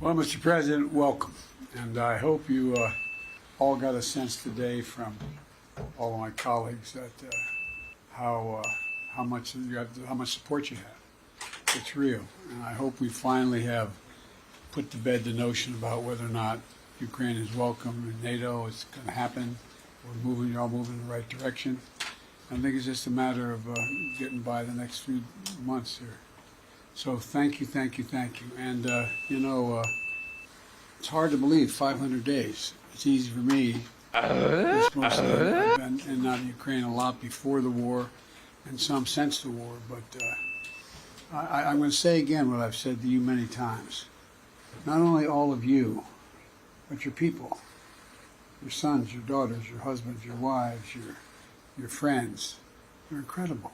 Well, Mr. President, welcome. And I hope you all got a sense today from all of my colleagues that how much support you have. It's real, and I hope we finally have put to bed the notion about whether or not Ukraine is welcome in NATO. It's going to happen. You're all moving in the right direction. I think it's just a matter of getting by the next few months here. So thank you. And it's hard to believe 500 days. It's easy for me. It's mostly, I've been in out of Ukraine a lot before the war, and some since the war. But I'm going to say again what I've said to you many times. Not only all of you, but your people, your sons, your daughters, your husbands, your wives, your friends. You're incredible.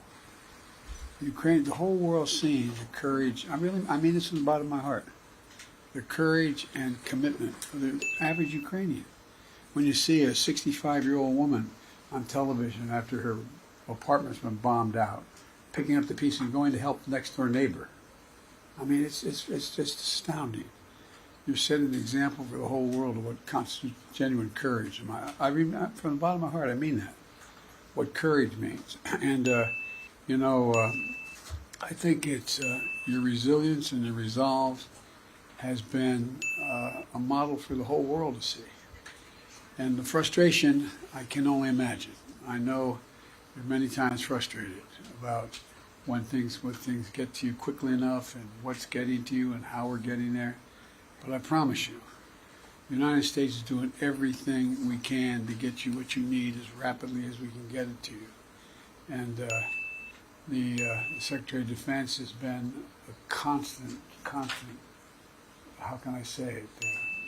Ukraine, the whole world's seeing the courage. I mean this from the bottom of my heart. The courage and commitment for the average Ukrainian. When you see a 65-year-old woman on television after her apartment's been bombed out, picking up the pieces and going to help the next door neighbor. I mean, it's just astounding. You're setting an example for the whole world of what constitutes genuine courage. From the bottom of my heart, I mean that. What courage means. And, I think it's your resilience and your resolve has been a model for the whole world to see. And the frustration, I can only imagine. I know you're many times frustrated about when things get to you quickly enough and what's getting to you and how we're getting there. But I promise you, the United States is doing everything we can to get you what you need as rapidly as we can get it to you. And the Secretary of Defense has been a constant, how can I say it,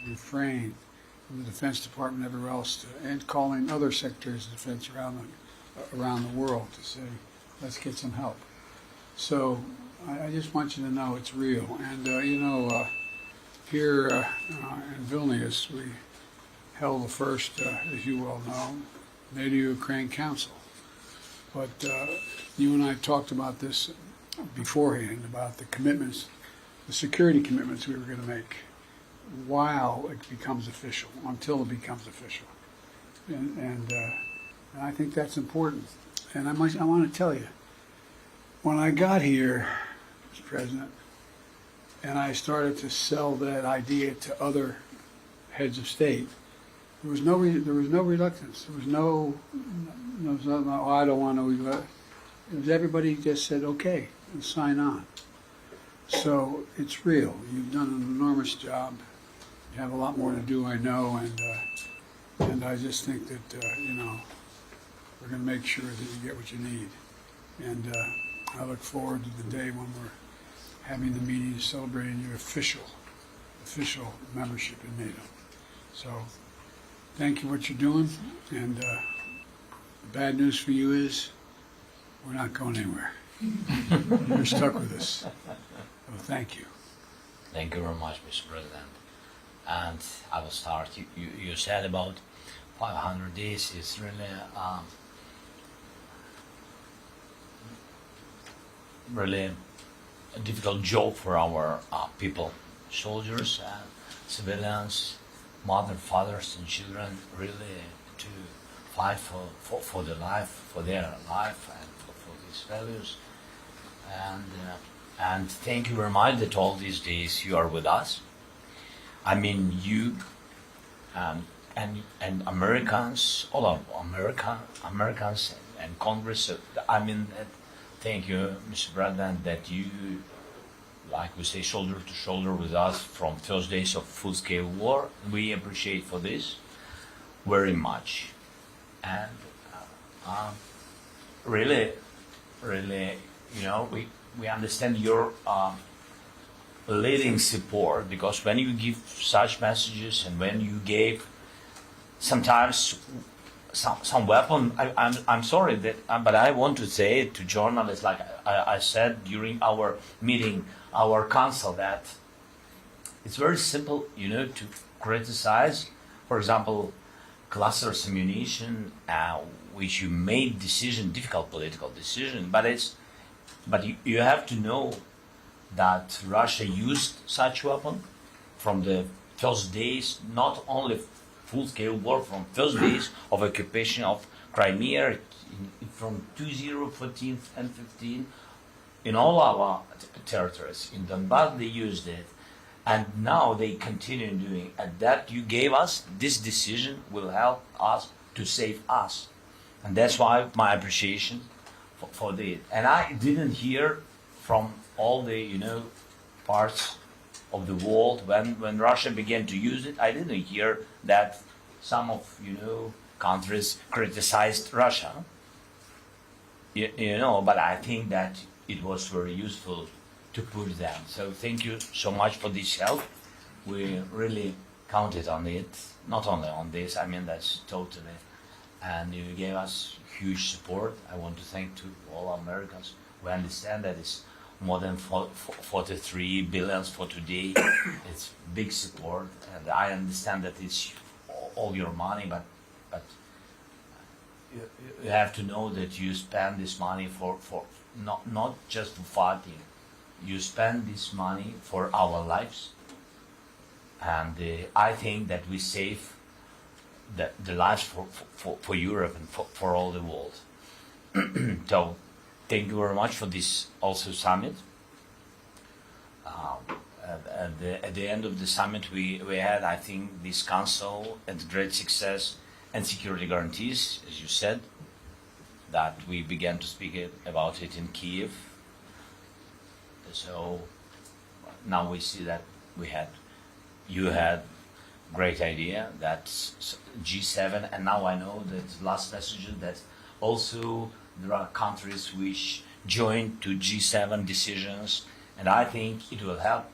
refrain from the Defense Department and everywhere else, and calling other Secretaries of Defense around the world to say, let's get some help. So I just want you to know it's real. And, here in Vilnius, we held the first, as you well know, NATO-Ukraine Council. But you and I talked about this beforehand, about the commitments, the security commitments we were going to make while it becomes official, until it becomes official. And I think that's important. And I want to tell you, when I got here, Mr. President, and I started to sell that idea to other heads of state, there was no reluctance. There was no oh, I don't want to. It was everybody just said okay and sign on. So it's real. You've done an enormous job. You have a lot more to do, I know, and I just think that we're going to make sure that you get what you need. And I look forward to the day when we're having the meeting celebrating your official membership in NATO. So thank you for what you're doing, and the bad news for you is we're not going anywhere. You're stuck with us. So thank you. Thank you very much, Mr. President. And I will start. You said about 500 days is really a difficult job for our people, soldiers and civilians, mothers, fathers, and children, really to fight for their life, and for these values. And thank you very much that all these days you are with us. I mean, you and Americans, all of Americans and Congress. I mean, thank you, Mr. President, that you, like we say, shoulder to shoulder with us from first days of full-scale war. We appreciate for this very much, and really, we understand your leading support, because when you give such messages and when you gave sometimes some weapon, I'm sorry that, but I want to say to journalists, like I said during our meeting, our council, that it's very simple, to criticize, for example, clusters ammunition, which you made difficult political decision, but you have to know that Russia used such weapon, from the first days, not only full-scale war, from first days of occupation of Crimea from 2014 and 15, in all our territories. In Donbass, they used it, and now they continue doing. And that you gave us, this decision will help us to save us. And that's why my appreciation for this. And I didn't hear from all the, parts of the world when Russia began to use it. I didn't hear that some of, countries criticized Russia. But I think that it was very useful to put them. So thank you so much for this help. We really counted on it. Not only on this, I mean that's totally. And you gave us huge support. I want to thank to all Americans. We understand that it's more than 43 billions for today. It's big support, and I understand that it's all your money, but you have to know that you spend this money for not just for fighting. You spend this money for our lives, and I think that we save the lives for Europe and for all the world. So thank you very much for this also summit. At the end of the summit we had, I think, this council and great success and security guarantees, as you said, that we began to speak about it in Kiev. So now we see that you had great idea, that's G7, and now I know that last message that also there are countries which joined to G7 decisions, and I think it will help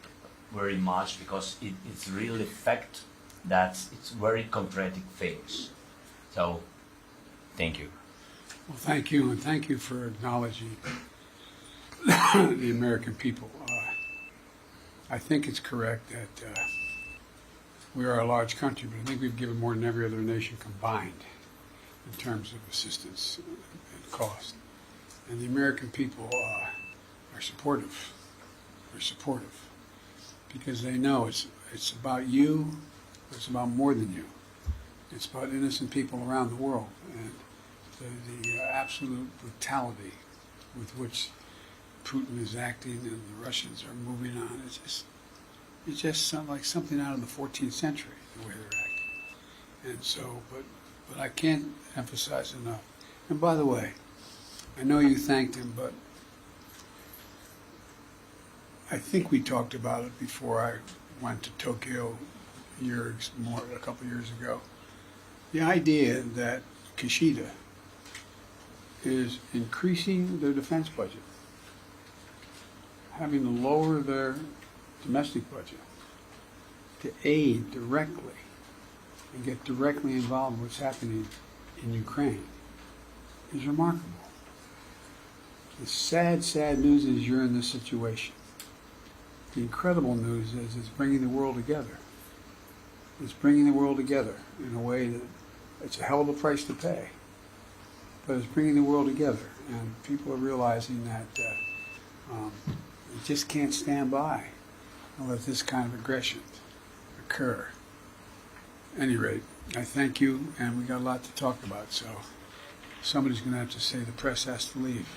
very much because it's really fact that it's very concrete things. So thank you. Well, thank you, and thank you for acknowledging the American people. I think it's correct that we are a large country, but I think we've given more than every other nation combined in terms of assistance and cost. And the American people are supportive. They're supportive because they know it's about you, but it's about more than you. It's about innocent people around the world, and the absolute brutality with which Putin is acting and the Russians are moving on. It just sounds like something out of the 14th century, the way they're acting. And so, but I can't emphasize enough. And by the way, I know you thanked him, but I think we talked about it before I went to Tokyo a couple of years ago. The idea that Kishida is increasing their defense budget, having to lower their domestic budget to aid directly and get directly involved in what's happening in Ukraine is remarkable. The sad, sad news is you're in this situation. The incredible news is it's bringing the world together. It's bringing the world together in a way that it's a hell of a price to pay. But it's bringing the world together, and people are realizing that you just can't stand by and let this kind of aggression occur. At any rate, I thank you, and we got a lot to talk about, so somebody's going to have to say the press has to leave.